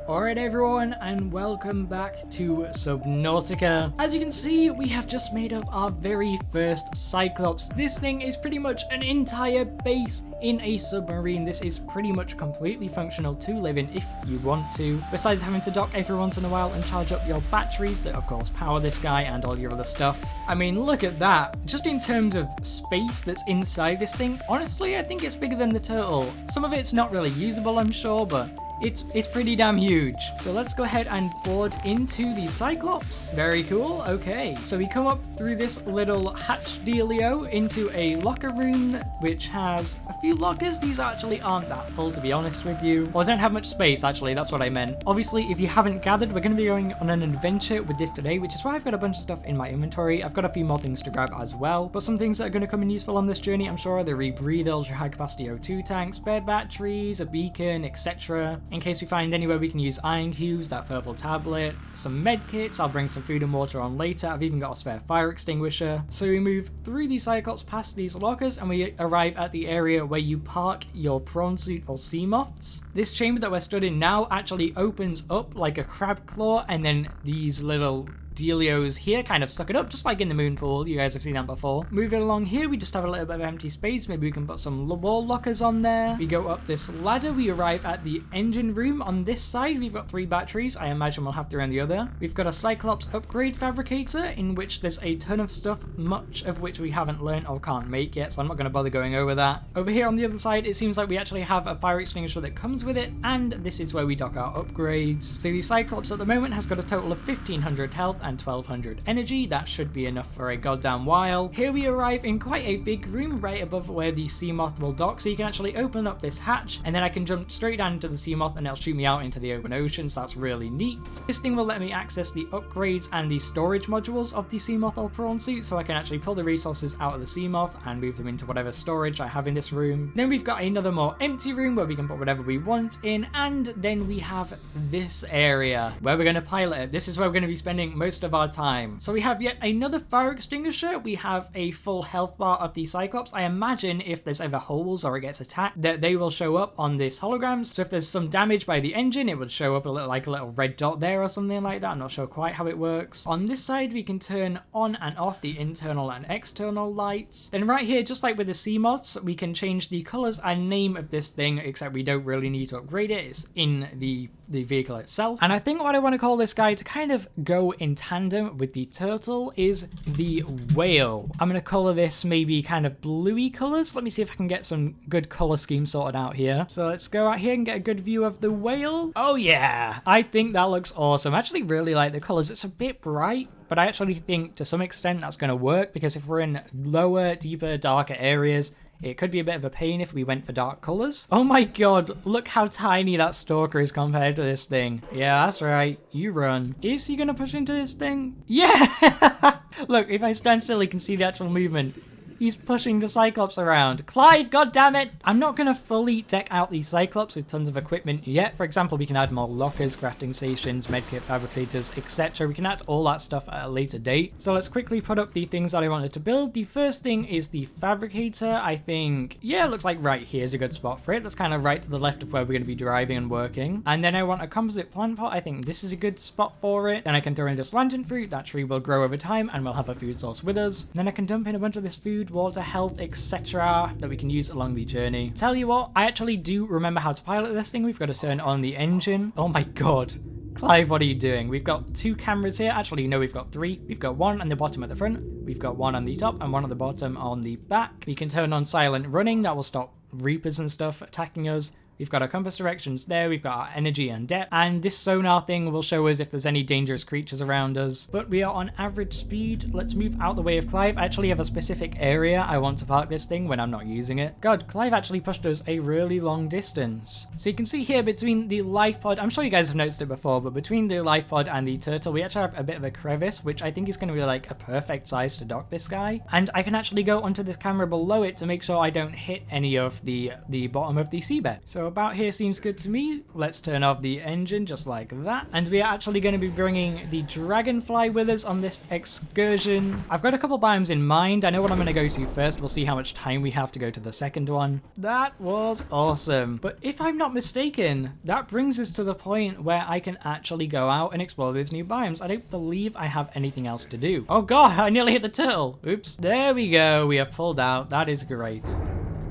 Alright everyone, and welcome back to Subnautica. As you can see, we have just made up our very first Cyclops. This thing is pretty much an entire base in a submarine. This is pretty much completely functional to live in if you want to. Besides having to dock every once in a while and charge up your batteries that of course power this guy and all your other stuff. I mean, look at that. Just in terms of space that's inside this thing, honestly, I think it's bigger than the turtle. Some of it's not really usable, I'm sure, but it's pretty damn huge. So let's go ahead and board into the Cyclops. Very cool. Okay, so we come up through this little hatch dealio into a locker room which has a few lockers. These actually aren't that full, to be honest with you. Well, I don't have much space, actually. That's what I meant. Obviously, if you haven't gathered, we're going to be going on an adventure with this today, which is why I've got a bunch of stuff in my inventory. I've got a few more things to grab as well, but some things that are going to come in useful on this journey, I'm sure, are the rebreathers, your high capacity O2 tanks, spare batteries, a beacon, etc. In case we find anywhere we can use iron cubes, that purple tablet, some med kits. I'll bring some food and water on later. I've even got a spare fire extinguisher. So we move through these Cyclops past these lockers and we arrive at the area where you park your prawn suit or sea moths. This chamber that we're stood in now actually opens up like a crab claw, and then these little dealios here kind of suck it up, just like in the moon pool. You guys have seen that before. Moving along here, we just have a little bit of empty space. Maybe we can put some wall lockers on there. We go up this ladder. We arrive at the engine room. On this side, we've got 3 batteries. I imagine we'll have to run the other. We've got a Cyclops upgrade fabricator, in which there's a ton of stuff, much of which we haven't learned or can't make yet, so I'm not going to bother going over that. Over here on the other side, it seems like we actually have a fire extinguisher that comes with it, and this is where we dock our upgrades. So the Cyclops at the moment has got a total of 1500 health and 1200 energy. That should be enough for a goddamn while. Here we arrive in quite a big room right above where the sea moth will dock, so you can actually open up this hatch and then I can jump straight down into the sea moth and it'll shoot me out into the open ocean, so that's really neat. This thing will let me access the upgrades and the storage modules of the sea moth or prawn suit, so I can actually pull the resources out of the sea moth and move them into whatever storage I have in this room. Then we've got another more empty room where we can put whatever we want in, and then we have this area where we're going to pilot it. This is where we're going to be spending most of our time. So we have yet another fire extinguisher. We have a full health bar of the Cyclops. I imagine if there's ever holes or it gets attacked, that they will show up on this hologram. So if there's some damage by the engine, it would show up like a little red dot there or something like that. I'm not sure quite how it works. On this side, we can turn on and off the internal and external lights. Then right here, just like with the sea moths, we can change the colors and name of this thing, except we don't really need to upgrade it. It's in the vehicle itself. And I think what I want to call this guy to kind of go in tandem with the turtle is the whale. I'm going to color this maybe kind of bluey colors. Let me see if I can get some good color scheme sorted out here. So let's go out here and get a good view of the whale. Oh yeah, I think that looks awesome. I actually really like the colors. It's a bit bright, but I actually think to some extent that's going to work, because if we're in lower, deeper, darker areas, it could be a bit of a pain if we went for dark colors. Oh my god, look how tiny that stalker is compared to this thing. Yeah, that's right. You run. Is he gonna push into this thing? Yeah! Look, if I stand still, you can see the actual movement. He's pushing the Cyclops around. Clive, goddammit! I'm not going to fully deck out these Cyclops with tons of equipment yet. For example, we can add more lockers, crafting stations, medkit fabricators, etc. We can add all that stuff at a later date. So let's quickly put up the things that I wanted to build. The first thing is the Fabricator. I think, yeah, it looks like right here is a good spot for it. That's kind of right to the left of where we're going to be driving and working. And then I want a composite plant pot. I think this is a good spot for it. Then I can throw in this lantern fruit. That tree will grow over time and we'll have a food source with us. Then I can dump in a bunch of this food, water, health, etc. that we can use along the journey. Tell you what, I actually do remember how to pilot this thing. We've got to turn on the engine. Oh my god. Clive, what are you doing? We've got 2 cameras here. Actually, no, we've got 3. We've got one on the bottom at the front. We've got one on the top and one on the bottom on the back. We can turn on silent running. That will stop reapers and stuff attacking us. We've got our compass directions there, we've got our energy and depth, and this sonar thing will show us if there's any dangerous creatures around us. But we are on average speed. Let's move out the way of Clive. I actually have a specific area I want to park this thing when I'm not using it. God, Clive actually pushed us a really long distance. So you can see here between the life pod, I'm sure you guys have noticed it before, but between the life pod and the turtle, we actually have a bit of a crevice, which I think is going to be like a perfect size to dock this guy. And I can actually go onto this camera below it to make sure I don't hit any of the bottom of the seabed. So So about here seems good to me. Let's turn off the engine just like that. And we are actually going to be bringing the Dragonfly with us on this excursion. I've got a couple biomes in mind. I know what I'm going to go to first. We'll see how much time we have to go to the second one. That was awesome. But if I'm not mistaken, that brings us to the point where I can actually go out and explore these new biomes. I don't believe I have anything else to do. Oh god, I nearly hit the turtle. Oops. There we go. We have pulled out. That is great.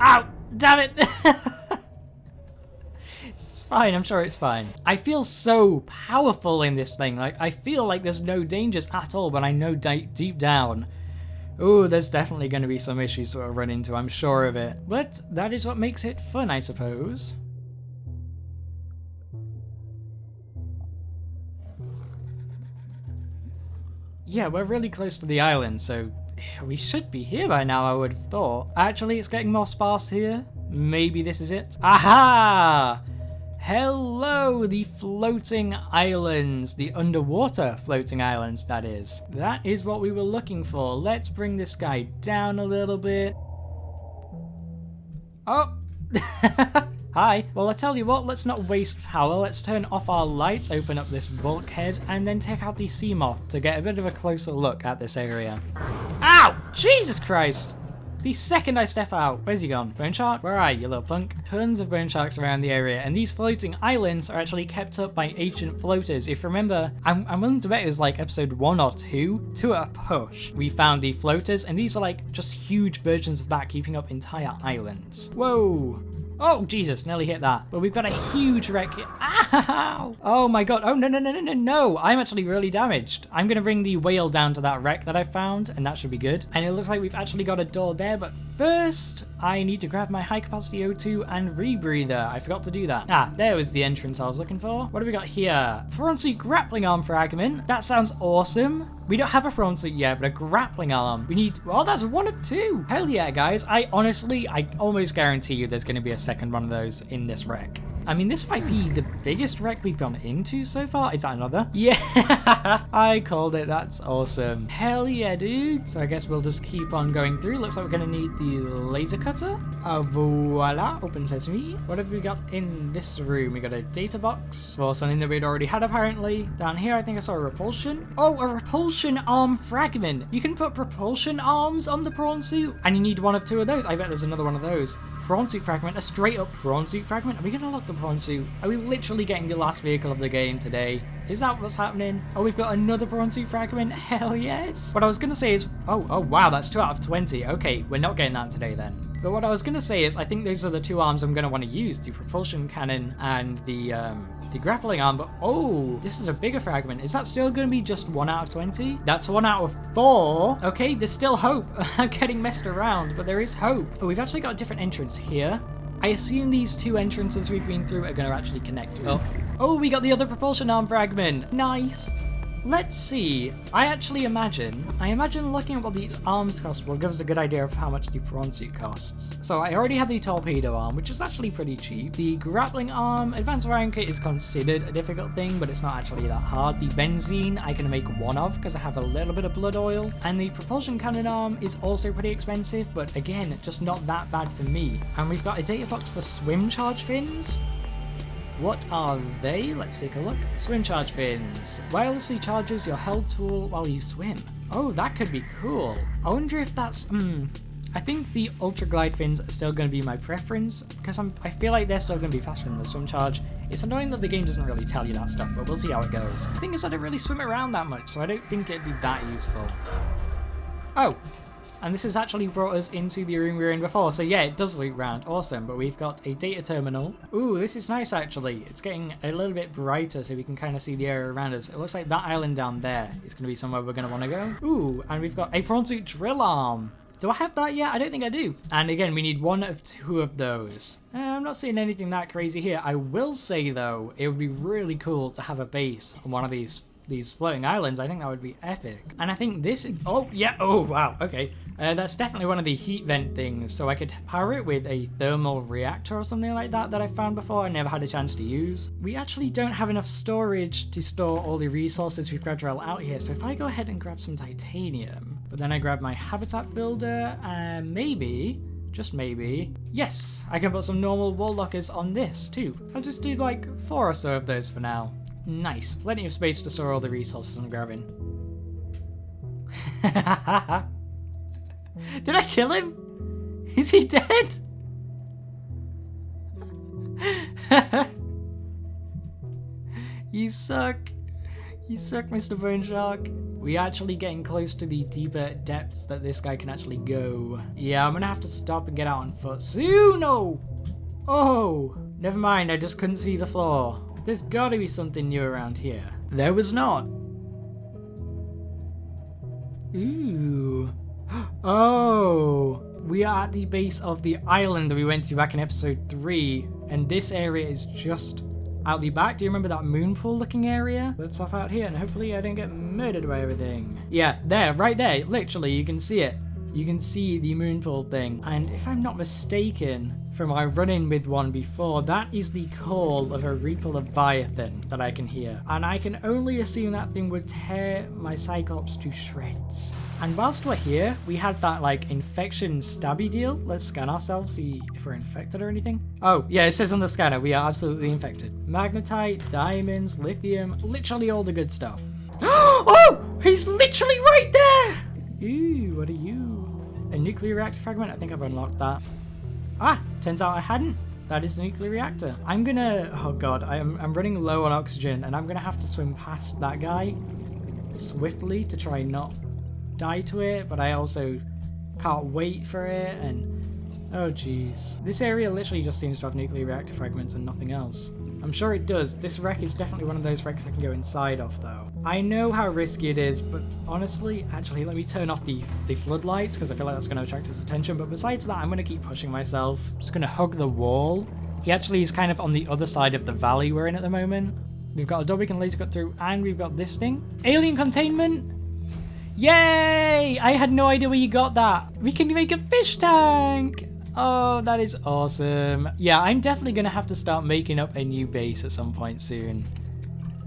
Ow! Damn it! It's fine, I'm sure it's fine. I feel so powerful in this thing. Like, I feel like there's no dangers at all, but I know deep down, oh, there's definitely going to be some issues that we'll run into, I'm sure of it. But that is what makes it fun, I suppose. Yeah, we're really close to the island, so we should be here by now, I would have thought. Actually, it's getting more sparse here. Maybe this is it. Aha! Hello, the floating islands. The underwater floating islands, that is. That is what we were looking for. Let's bring this guy down a little bit. Oh! Hi. Well, I tell you what, let's not waste power. Let's turn off our lights, open up this bulkhead, and then take out the sea moth to get a bit of a closer look at this area. Ow! Jesus Christ! The second I step out, where's he gone? Bone shark? Where are you, little punk? Tons of bone sharks around the area, and these floating islands are actually kept up by ancient floaters. If you remember, I'm willing to bet it was like episode 1 or 2, to a push. We found the floaters, and these are like just huge versions of that, keeping up entire islands. Whoa! Oh, Jesus, nearly hit that. But we've got a huge wreck here. Ow! Oh my god. Oh, no. I'm actually really damaged. I'm going to bring the whale down to that wreck that I found, and that should be good. And it looks like we've actually got a door there, but first, I need to grab my high-capacity O2 and rebreather. I forgot to do that. Ah, there was the entrance I was looking for. What do we got here? Front seat grappling arm fragment. That sounds awesome. We don't have a prawn suit yet, but a grappling arm. We need, well, that's 1 of 2. Hell yeah, guys. I almost guarantee you there's going to be a second one of those in this wreck. I mean, this might be the biggest wreck we've gone into so far. Is that another? Yeah, I called it. That's awesome. Hell yeah, dude. So I guess we'll just keep on going through. Looks like we're going to need the laser cutter. Voila, open sesame. What have we got in this room? We got a data box for something that we'd already had apparently. Down here, I think I saw a repulsion. Oh, a propulsion arm fragment. You can put propulsion arms on the prawn suit, and you need 1 of 2 of those. I bet there's another one of those. Prawn suit fragment, a straight up prawn suit fragment. Are we gonna lock the prawn suit? Are we literally getting the last vehicle of the game today? Is that what's happening? Oh, we've got another prawn suit fragment. Hell yes. What I was gonna say is, oh wow, that's 2 out of 20. Okay, we're not getting that today then. But what I was gonna say is, I think those are the 2 arms I'm gonna want to use: the propulsion cannon and the grappling arm. But oh, this is a bigger fragment. Is that still gonna be just 1 out of 20? That's 1 out of 4. Okay, there's still hope. I'm getting messed around, but there is hope. Oh, we've actually got a different entrance here. I assume these 2 entrances we've been through are gonna actually connect. Oh, we got the other propulsion arm fragment. Nice. Let's see. I imagine looking at what these arms cost will give us a good idea of how much the prawn suit costs. So I already have the torpedo arm, which is actually pretty cheap. The grappling arm, advanced wiring kit is considered a difficult thing, but it's not actually that hard. The benzene I can make 1 of because I have a little bit of blood oil. And the propulsion cannon arm is also pretty expensive, but again, just not that bad for me. And we've got a data box for swim charge fins. What are they? Let's take a look. Swim charge fins. Wirelessly charges your held tool while you swim. Oh, that could be cool. I wonder if that's... I think the ultra glide fins are still going to be my preference because I feel like they're still going to be faster than the swim charge. It's annoying that the game doesn't really tell you that stuff, but we'll see how it goes. The thing is, I don't really swim around that much, so I don't think it'd be that useful. Oh. And this has actually brought us into the room we were in before. So yeah, it does loop round. Awesome. But we've got a data terminal. Ooh, this is nice actually. It's getting a little bit brighter so we can kind of see the area around us. It looks like that island down there is going to be somewhere we're going to want to go. Ooh, and we've got a prawn suit drill arm. Do I have that yet? I don't think I do. And again, we need 1 of 2 of those. I'm not seeing anything that crazy here. I will say though, it would be really cool to have a base on one of these floating islands. I think that would be epic. And I think this is, oh yeah, oh wow, okay. That's definitely one of the heat vent things, so I could power it with a thermal reactor or something like that I found before I never had a chance to use. We actually don't have enough storage to store all the resources we've grabbed out here, so if I go ahead and grab some titanium, but then I grab my habitat builder, and maybe just maybe. Yes, I can put some normal wall lockers on this too. I'll just do like 4 or so of those for now. Nice, plenty of space to store all the resources I'm grabbing. Did I kill him? Is he dead? You suck. You suck, Mr. Bone Shark. We're actually getting close to the deeper depths that this guy can actually go. Yeah, I'm gonna have to stop and get out on foot soon. No! Oh, never mind. I just couldn't see the floor. There's gotta be something new around here. There was not. Ooh. Oh. We are at the base of the island that we went to back in episode 3. And this area is just out the back. Do you remember that moon pool looking area? Let's hop out here and hopefully I don't get murdered by everything. Yeah, there, right there. Literally, you can see it. You can see the moon pool thing. And if I'm not mistaken, from my run-in with one before, that is the call of a Reaper Leviathan that I can hear. And I can only assume that thing would tear my Cyclops to shreds. And whilst we're here, we had that like infection stabby deal. Let's scan ourselves, see if we're infected or anything. Oh, yeah, it says on the scanner, we are absolutely infected. Magnetite, diamonds, lithium, literally all the good stuff. Oh, he's literally right there. Ooh, what are you? A nuclear reactor fragment? I think I've unlocked that. Ah, turns out I hadn't. That is a nuclear reactor. I'm gonna, oh god, I'm running low on oxygen and I'm gonna have to swim past that guy swiftly to try not die to it, but I also can't wait for it and, oh jeez. This area literally just seems to have nuclear reactor fragments and nothing else. I'm sure it does. This wreck is definitely one of those wrecks I can go inside of though. I know how risky it is, but honestly, actually, let me turn off the floodlights because I feel like that's going to attract his attention. But besides that, I'm going to keep pushing myself. I'm just going to hug the wall. He actually is kind of on the other side of the valley we're in at the moment. We've got a door we can laser cut through, and we've got this thing. Alien containment! Yay! I had no idea where you got that. We can make a fish tank! Oh, that is awesome. Yeah, I'm definitely going to have to start making up a new base at some point soon.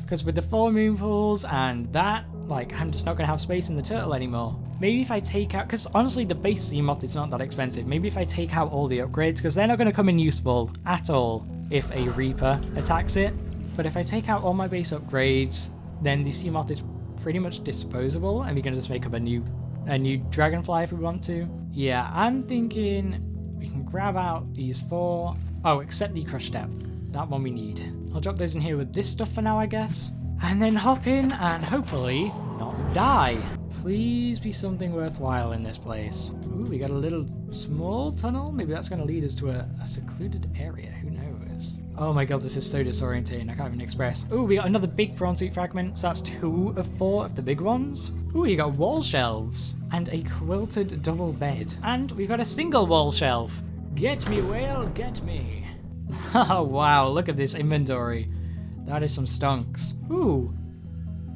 Because with the 4 moon pools and that, like, I'm just not going to have space in the turtle anymore. Maybe if I take out, because honestly the base sea moth is not that expensive. Maybe if I take out all the upgrades, because they're not going to come in useful at all if a Reaper attacks it. But if I take out all my base upgrades, then the sea moth is pretty much disposable, and we can just make up a new dragonfly if we want to. Yeah, I'm thinking we can grab out these 4. Oh, except the crush depth. That one we need. I'll drop those in here with this stuff for now, I guess. And then hop in and hopefully not die. Please be something worthwhile in this place. Ooh, we got a little small tunnel. Maybe that's going to lead us to a secluded area. Who knows? Oh my god, this is so disorientating. I can't even express. Ooh, we got another big prawn suit fragment. So that's 2 of 4 of the big ones. Ooh, you got wall shelves and a quilted double bed. And we've got a single wall shelf. Get me, whale, get me. Oh wow, look at this inventory. That is some stonks. Ooh,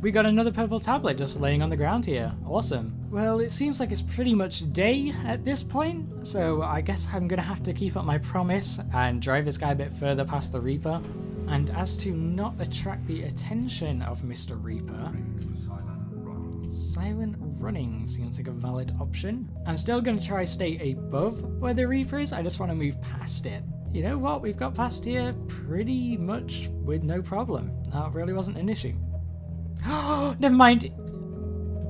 we got another purple tablet just laying on the ground here. Awesome. Well, it seems like it's pretty much day at this point, so I guess I'm gonna have to keep up my promise and drive this guy a bit further past the Reaper. And as to not attract the attention of Mr. Reaper, silent running seems like a valid option. I'm still gonna try stay above where the Reaper is, I just want to move past it. You know what, we've got past here pretty much with no problem. That really wasn't an issue. Oh, never mind.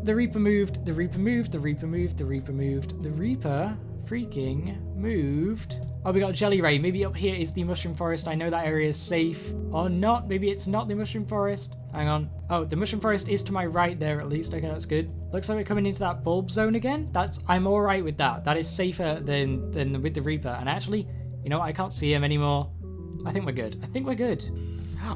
The Reaper moved, the Reaper moved, the Reaper moved, the Reaper moved. The Reaper freaking moved. Oh, we got Jelly Ray. Maybe up here is the Mushroom Forest. I know that area is safe. Or not. Maybe it's not the Mushroom Forest. Hang on. Oh, the Mushroom Forest is to my right there at least. Okay, that's good. Looks like we're coming into that bulb zone again. I'm alright with that. That is safer than with the Reaper. And actually, you know what? I can't see him anymore. I think we're good. I think we're good.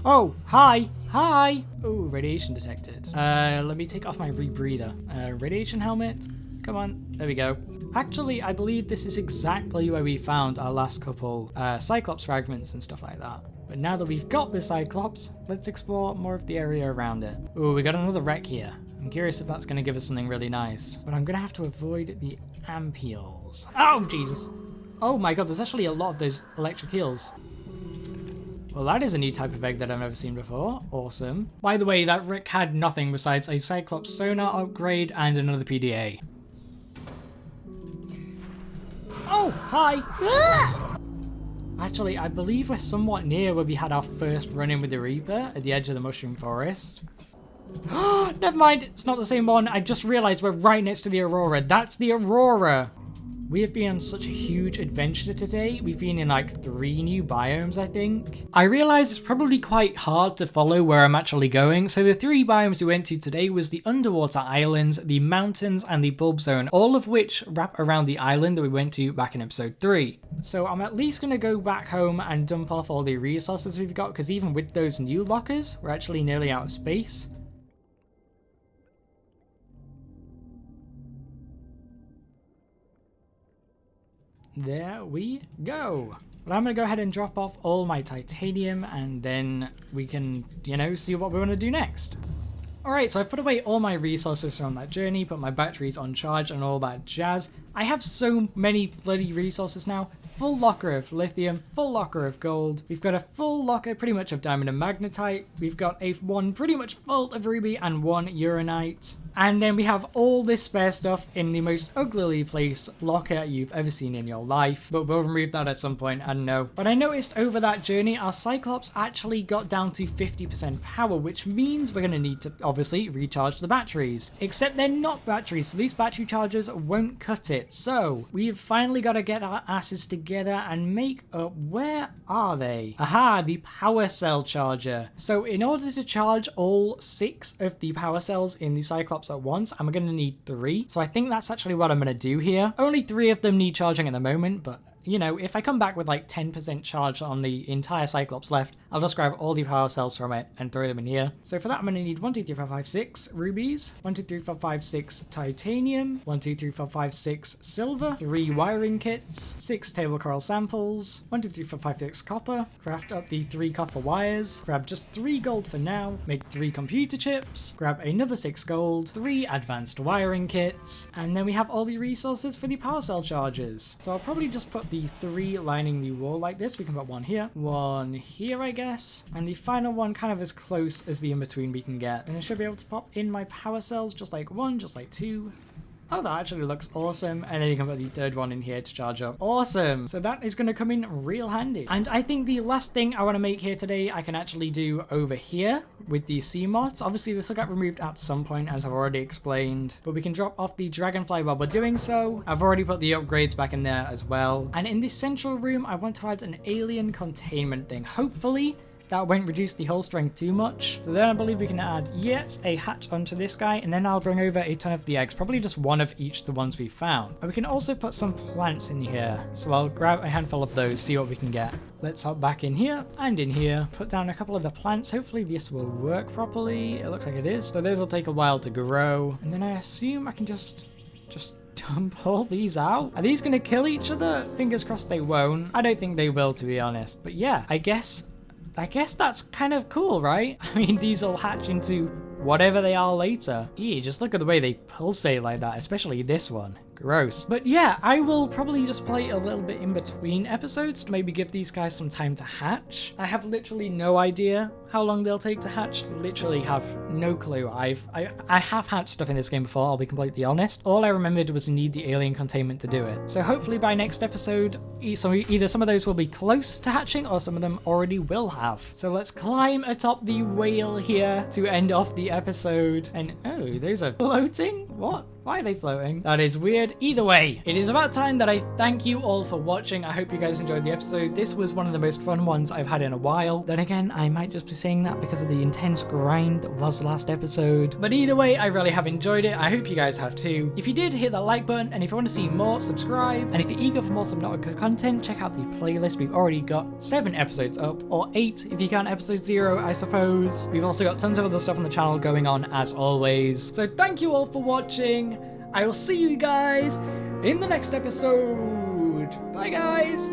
Oh, hi. Hi. Oh, radiation detected. Let me take off my rebreather. Radiation helmet. Come on. There we go. Actually, I believe this is exactly where we found our last couple Cyclops fragments and stuff like that. But now that we've got the Cyclops, let's explore more of the area around it. Oh, we got another wreck here. I'm curious if that's going to give us something really nice. But I'm going to have to avoid the ampules. Oh, Jesus. Oh my god, there's actually a lot of those electric eels. Well, that is a new type of egg that I've never seen before. Awesome. By the way, that wreck had nothing besides a Cyclops sonar upgrade and another PDA. Oh Oh, hi. Actually, I believe we're somewhat near where we had our first run-in with the Reaper at the edge of the Mushroom Forest. Never mind, it's not the same one. I just realized we're right next to the Aurora. That's the Aurora. We have been on such a huge adventure today. We've been in like 3 new biomes, I think. I realize it's probably quite hard to follow where I'm actually going. So the 3 biomes we went to today was the underwater islands, the mountains, and the bulb zone, all of which wrap around the island that we went to back in episode 3. So I'm at least going to go back home and dump off all the resources we've got, because even with those new lockers, we're actually nearly out of space. There we go. But I'm going to go ahead and drop off all my titanium, and then we can, see what we want to do next. Alright, so I've put away all my resources from that journey, put my batteries on charge and all that jazz. I have so many bloody resources now. Full locker of lithium, full locker of gold. We've got a full locker pretty much of diamond and magnetite. We've got one pretty much full of ruby and 1 uranite. And then we have all this spare stuff in the most uglily placed locker you've ever seen in your life. But we'll remove that at some point, I don't know. But I noticed over that journey, our Cyclops actually got down to 50% power, which means we're going to need to obviously recharge the batteries. Except they're not batteries, so these battery chargers won't cut it. So we've finally got to get our asses together and make up. Where are they? Aha, the power cell charger. So in order to charge all 6 of the power cells in the Cyclops at once, I'm going to need 3. So I think that's actually what I'm going to do here. Only 3 of them need charging at the moment, but if I come back with like 10% charge on the entire Cyclops left, I'll just grab all the power cells from it and throw them in here. So for that, I'm going to need 1, 2, 3, 4, 5, 6 rubies, 1, 2, 3, 4, 5, 6 titanium, 1, 2, 3, 4, 5, 6 silver, 3 wiring kits, 6 table coral samples, 1, 2, 3, 4, 5, 6 copper, craft up the 3 copper wires, grab just 3 gold for now, make 3 computer chips, grab another 6 gold, 3 advanced wiring kits, and then we have all the resources for the power cell chargers. So I'll probably just put these 3 lining the wall like this. We can put 1 here, 1 here, I guess, and the final one kind of as close as the in-between we can get. And I should be able to pop in my power cells just like 1, just like 2. Oh, that actually looks awesome. And then you can put the 3rd one in here to charge up. Awesome. So that is going to come in real handy. And I think the last thing I want to make here today, I can actually do over here with the sea moths. Obviously, this will get removed at some point, as I've already explained. But we can drop off the dragonfly while we're doing so. I've already put the upgrades back in there as well. And in this central room, I want to add an alien containment thing. Hopefully, that won't reduce the hull strength too much. So then I believe we can add yet a hatch onto this guy, and then I'll bring over a ton of the eggs, probably just 1 of each the ones we found. And we can also put some plants in here. So I'll grab a handful of those, see what we can get. Let's hop back in here and in here, put down a couple of the plants. Hopefully this will work properly. It looks like it is. So those will take a while to grow. And then I assume I can just dump all these out. Are these going to kill each other? Fingers crossed they won't. I don't think they will, to be honest. But yeah, I guess that's kind of cool, right? I mean, these will hatch into whatever they are later. Ew, just look at the way they pulsate like that, especially this one. Gross. But yeah, I will probably just play a little bit in between episodes to maybe give these guys some time to hatch. I have literally no idea how long they'll take to hatch. Literally have no clue. I have hatched stuff in this game before, I'll be completely honest. All I remembered was need the alien containment to do it. So hopefully by next episode, either some of those will be close to hatching or some of them already will have. So let's climb atop the whale here to end off the episode. And oh, those are floating? What? Why are they floating? That is weird. Either way, it is about time that I thank you all for watching. I hope you guys enjoyed the episode. This was one of the most fun ones I've had in a while. Then again, I might just be saying that because of the intense grind that was the last episode. But either way, I really have enjoyed it. I hope you guys have too. If you did, hit that like button. And if you want to see more, subscribe. And if you're eager for more Subnautica content, check out the playlist. We've already got 7 episodes up, or 8 if you count episode 0, I suppose. We've also got tons of other stuff on the channel going on as always. So thank you all for watching. I will see you guys in the next episode. Bye, guys.